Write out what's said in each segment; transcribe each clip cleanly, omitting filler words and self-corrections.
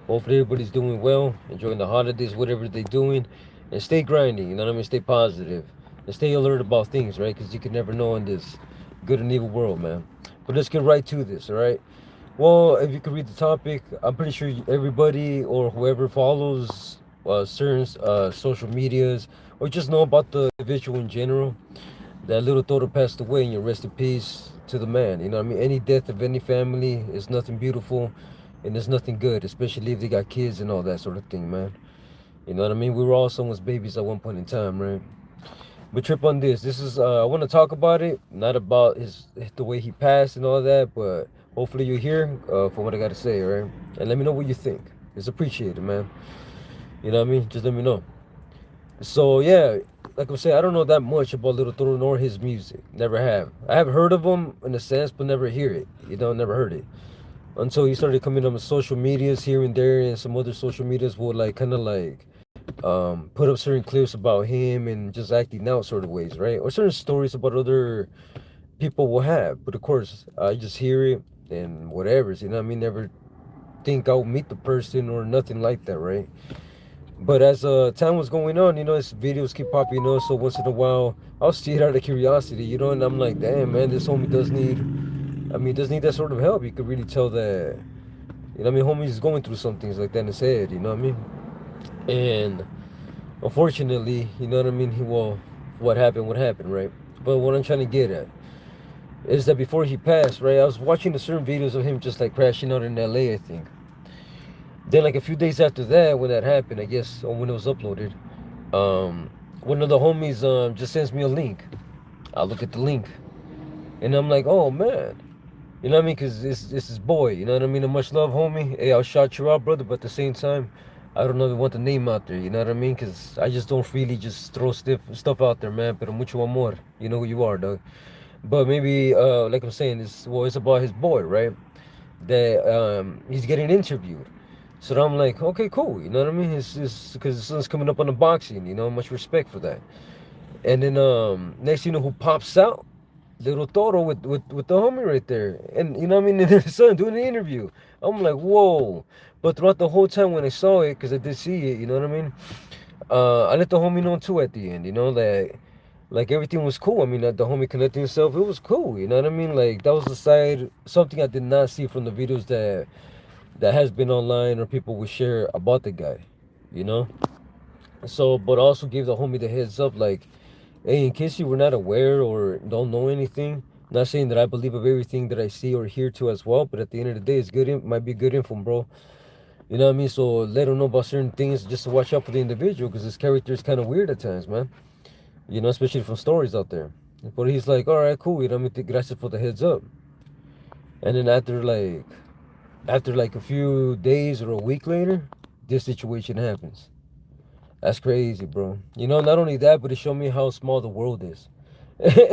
Hopefully everybody's doing well, enjoying the holidays, whatever they're doing, and stay grinding. You know what I mean? Stay positive and stay alert about things, right? Because you can never know in this good and evil world, man. But let's get right to this, all right? Well, if you could read the topic, I'm pretty sure everybody or whoever follows certain social medias or just know about the individual in general. That little Toro passed away, and you rest in peace to the man. You know what I mean? Any death of any family is nothing beautiful, and there's nothing good, especially if they got kids and all that sort of thing, man. You know what I mean? We were all someone's babies at one point in time, right? But trip on this. This is I want to talk about it, not about his the way he passed and all that, but hopefully you hear for what I got to say, right? And let me know what you think. It's appreciated, man. You know what I mean? Just let me know. So yeah, like I say, I don't know that much about Little Toro nor his music. Never have. I have heard of him in a sense, but never hear it. You know, never heard it until he started coming on social medias here and there, and some other social medias will like kind of like put up certain clips about him and just acting out sort of ways, right? Or certain stories about other people will have. But of course, I just hear it and whatever. You know what I mean? Never think I'll meet the person or nothing like that, right? But as time was going on, you know, his videos keep popping up. So once in a while, I'll see it out of curiosity, you know, and I'm like, damn, man, this homie does need, I mean, does need that sort of help. You could really tell that, you know, what I mean, homie's going through some things like that in his head, you know what I mean? And unfortunately, you know what I mean? Well, what happened, right? But what I'm trying to get at is that before he passed, right, I was watching the certain videos of him just like crashing out in LA, I think. Then, like a few days after that, when that happened, I guess, or when it was uploaded, um, one of the homies just sends me a link. I look at the link, and I'm like, oh man, you know what I mean? Cause it's his boy, you know what I mean? A much love, homie. Hey, I'll shout you out, brother. But at the same time, I don't know if I want the name out there. You know what I mean? Cause I just don't freely just throw stuff out there, man. Pero mucho amor. You know who you are, dog. But maybe, like I'm saying, it's about his boy, right? That he's getting interviewed. So I'm like, okay, cool. You know what I mean? It's because his son's coming up on the boxing. You know, much respect for that. And then next, you know, who pops out? Little Toro with the homie right there. And you know what I mean? And his son doing the interview. I'm like, whoa. But throughout the whole time when I saw it, because I did see it, you know what I mean? I let the homie know too at the end, you know, that like everything was cool. I mean, the homie connecting himself, it was cool. You know what I mean? Like that was the side, something I did not see from the videos that has been online or people would share about the guy, you know. So, but also gave the homie the heads up, like, hey, in case you were not aware or don't know anything, not saying that I believe of everything that I see or hear to as well, but at the end of the day, it's good. Might be good info, bro. You know what I mean? So let them know about certain things just to watch out for the individual because his character is kind of weird at times, man. You know, especially from stories out there. But he's like, all right, cool. You know, what I mean, gracias for the heads up. And then after like a few days or a week later, this situation happens. That's crazy, bro. You know, not only that, but it showed me how small the world is.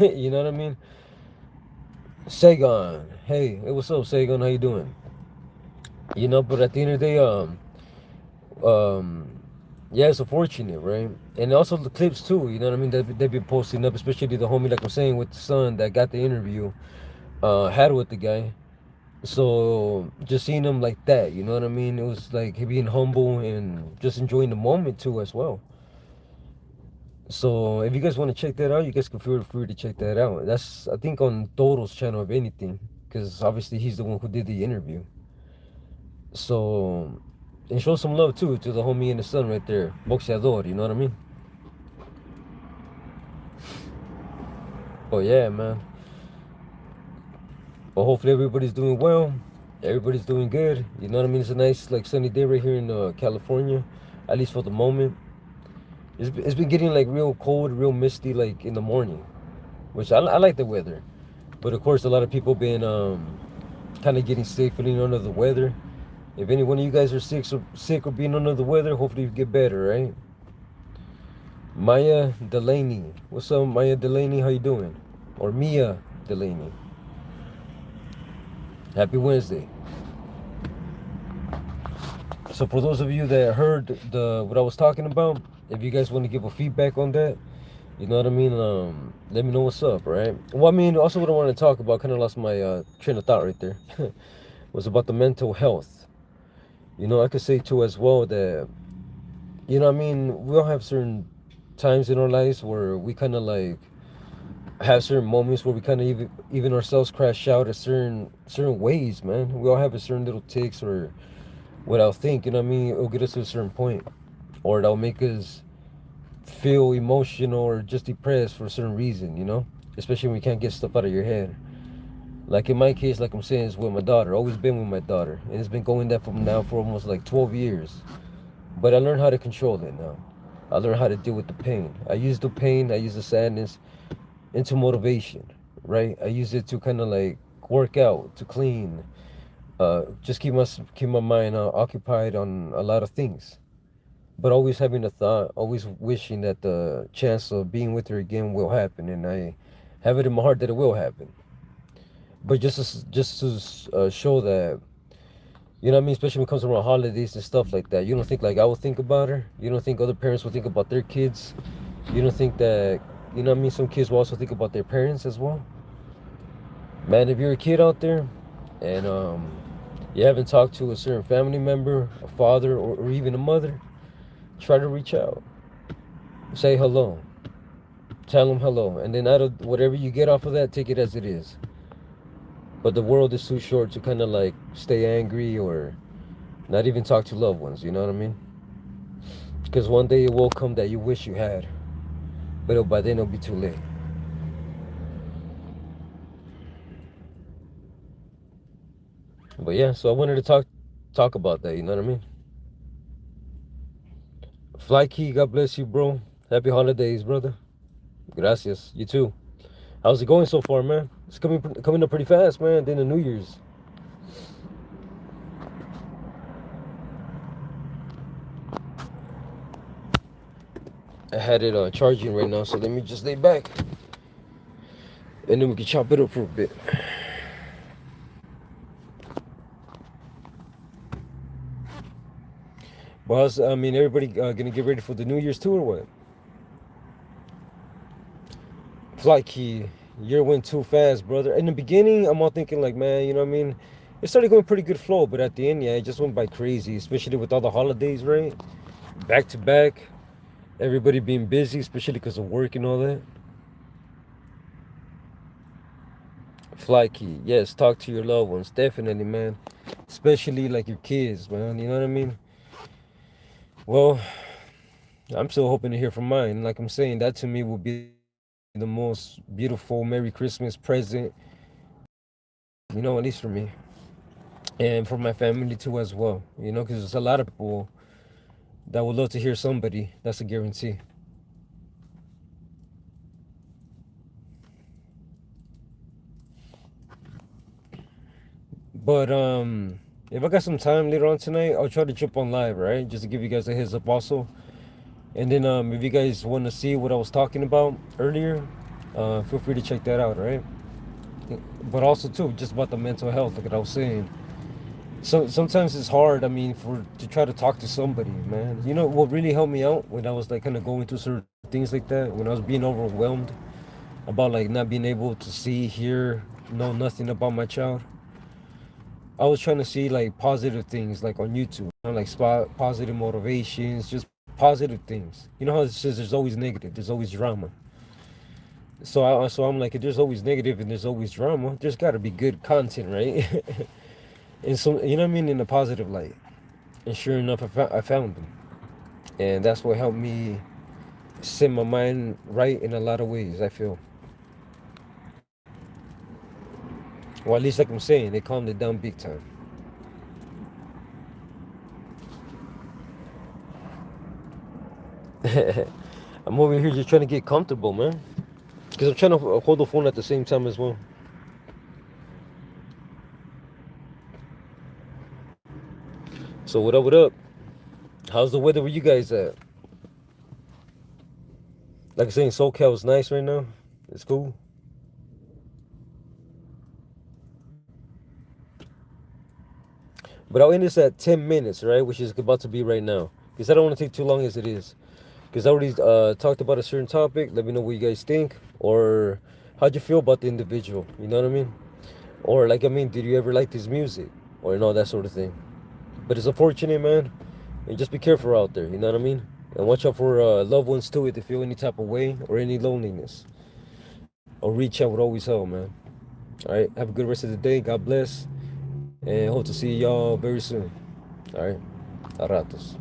You know what I mean? Sagon, hey, what's up, Sagon? How you doing? You know, but at the end of the day, um, yeah, it's unfortunate, right? And also the clips too. You know what I mean? They've been posting up, especially the homie, like I'm saying, with the son that got the interview, had with the guy. So just seeing him like that, you know what I mean? It was like he being humble and just enjoying the moment too as well. So if you guys want to check that out, you guys can feel free to check that out. That's I think on Toro's channel, if anything, because obviously he's the one who did the interview. So and show some love too to the homie and the son right there, boxeador. You know what I mean? But yeah, man. But hopefully everybody's doing well. Everybody's doing good. You know what I mean? It's a nice like sunny day right here in California, at least for the moment. It's been getting like real cold, real misty like in the morning, which I like the weather. But of course, a lot of people been kind of getting sick, feeling under the weather. If any one of you guys are sick or being under the weather, hopefully you get better, right? Maya Delaney, what's up, Maya Delaney? How you doing? Or Mia Delaney? Happy Wednesday. So for those of you that heard the what I was talking about, if you guys want to give a feedback on that, you know what I mean. Let me know what's up, right? Well, I mean, also what I wanted to talk about, kind of lost my train of thought right there, was about the mental health. I could say too as well that, I mean, we all have certain times in our lives where we kind of like have certain moments where we kind of even ourselves crash out at certain ways, man. We all have a certain little ticks or what I'll think, I mean, it'll get us to a certain point, or it'll make us feel emotional or just depressed for a certain reason, especially when you can't get stuff out of your head. Like in my case, like I'm saying, it's with my daughter. Always been with my daughter, and it's been going that from now for almost like 12 years. But I learned how to control it now. I learned how to deal with the pain. I use the pain, I use the sadness into motivation, right? I use it to kind of like work out, to clean, just keep my mind occupied on a lot of things. But always having a thought, always wishing that the chance of being with her again will happen, and I have it in my heart that it will happen. But just to show that, what I mean, especially when it comes around holidays and stuff like that, you don't think like I would think about her. You don't think other parents would think about their kids. You don't think that, what I mean, some kids will also think about their parents as well. Man, if you're a kid out there and you haven't talked to a certain family member, a father, or even a mother, try to reach out. Say hello. Tell them hello. And then out of whatever you get off of that, take it as it is. But the world is too short to kind of like stay angry or not even talk to loved ones, you know what I mean? Because one day it will come that you wish you had, but by then it'll be too late. But yeah, so I wanted to talk about that, you know what I mean? Fly Key, God bless you, bro. Happy holidays, brother. Gracias. You too. How's it going so far, man? It's coming up pretty fast, man. Then the New Year's. I had it charging right now, so let me just lay back, and then we can chop it up for a bit. But I mean, everybody gonna get ready for the New Year's too, or what? Flight Key, year went too fast, brother. In the beginning, I'm all thinking like, man, you know what I mean? It started going pretty good flow, but at the end, yeah, it just went by crazy, especially with all the holidays, right? Back to back, everybody being busy, especially because of work and all that. Fly Key, yes, talk to your loved ones, definitely, man. Especially like your kids, man. You know what I mean? Well, I'm still hoping to hear from mine. Like I'm saying, that to me will be the most beautiful Merry Christmas present, at least for me. And for my family too as well, because there's a lot of people that would love to hear somebody. That's a guarantee. But if I got some time later on tonight, I'll try to jump on live, right? Just to give you guys a heads up also. And then if you guys want to see what I was talking about earlier, feel free to check that out, right? But also too, just about the mental health, like I was saying. So sometimes it's hard. I mean, for to try to talk to somebody, man. You know what really helped me out when I was like kind of going through certain things like that, when I was being overwhelmed about like not being able to see, hear, know nothing about my child. I was trying to see like positive things like on YouTube, like spot positive motivations, just positive things. You know how it says there's always negative, there's always drama. So I'm like, if there's always negative and there's always drama, there's got to be good content, right? And so you know what I mean, in a positive light. And sure enough, I found them, and that's what helped me set my mind right in a lot of ways. I feel, or at least like I'm saying, they calmed it down big time. I'm over here just trying to get comfortable, man. Because I'm trying to hold the phone at the same time as well. So what up, what up? How's the weather where you guys at? Like I saying, SoCal is nice right now. It's cool. But I'll end this at 10 minutes, right? Which is about to be right now. Because I don't want to take too long as it is. Because I already talked about a certain topic. Let me know what you guys think. Or how'd you feel about the individual? You know what I mean? Or like, I mean, did you ever like his music? Or that sort of thing. But it's unfortunate, man. And just be careful out there. You know what I mean? And watch out for loved ones too if they feel any type of way or any loneliness. Or reach out would always help, man. All right. Have a good rest of the day. God bless. And hope to see y'all very soon. All right. A ratos.